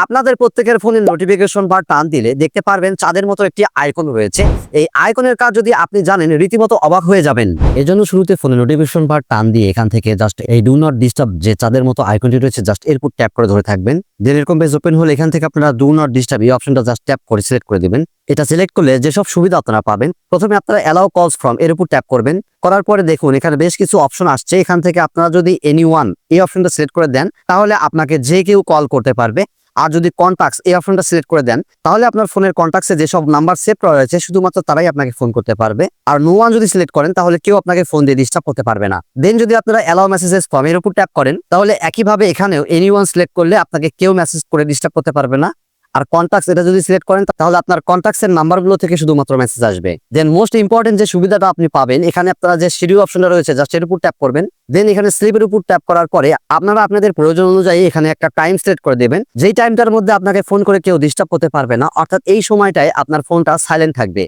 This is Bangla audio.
আপনাদের প্রত্যেকের ফোনে নোটিফিকেশন বার টান দিলে দেখতে পারবেন চাঁদের মতো একটি আইকন রয়েছে। এই আইকনের কাজ যদি আপনি জানেন রীতিমতো অবাক হয়ে যাবেন। এজন্য শুরুতে ফোনে নোটিফিকেশন বার টান দিয়ে এখান থেকে জাস্ট এই ডু নট ডিস্টার্ব যে চাঁদের মতো আইকনটি রয়েছে জাস্ট এর উপর ট্যাপ করে ধরে থাকবেন। দেন এরকম পেজ ওপেন হলে এখান থেকে আপনারা ডু নট ডিস্টার্ব এই অপশনটা জাস্ট ট্যাপ করে সিলেক্ট করে দিবেন। এটা সিলেক্ট করলে যেসব সুবিধা আপনারা পাবেন, প্রথমে আপনারা অ্যালাউ কলস ফ্রম এর উপর ট্যাপ করবেন। করার পরে দেখুন এখানে বেশ কিছু অপশন আসছে। এখান থেকে আপনারা যদি এনিওয়ান এই অপশনটা সিলেক্ট করে দেন তাহলে আপনাকে যে কেউ কল করতে পারবে। আর যদি কন্টাক্টস এই অপশনটা সিলেক্ট করে দেন তাহলে আপনার ফোনের কন্টাক্টসে যেসব নাম্বার সেভ করা রয়েছে শুধুমাত্র তারাই আপনাকে ফোন করতে পারবে। আর নো ওয়ান যদি সিলেক্ট করেন তাহলে কেউ আপনাকে ফোন দিয়ে ডিস্টার্ব করতে পারবে না। দেন যদি আপনারা অ্যালাউ মেসেজেস ফ্রম এর উপর ট্যাপ করেন তাহলে একইভাবে এখানেও এনিওয়ান সিলেক্ট করলে আপনাকে কেউ মেসেজ করে ডিস্টার্ব করতে পারবে না। আর কন্টাক্টস এটা যদি সিলেক্ট করেন তাহলে আপনার কন্টাক্টসের নাম্বারগুলো থেকে শুধুমাত্র মেসেজ আসবে। দেন মোস্ট ইম্পর্টেন্ট যে সুবিধাটা আপনি পাবেন, এখানে আপনারা যে শিডিউল অপশনটা রয়েছে জাস্ট এর উপর ট্যাপ করবেন। দেন এখানে স্লিপের উপর ট্যাপ করার পরে আপনারা আপনাদের প্রয়োজন অনুযায়ী এখানে একটা টাইম সেট করে দেবেন, যেই টাইমটার মধ্যে আপনাকে ফোন করে কেউ ডিস্টার্ব করতে পারবে না, অর্থাৎ এই সময়টায় আপনার ফোনটা সাইলেন্ট থাকবে।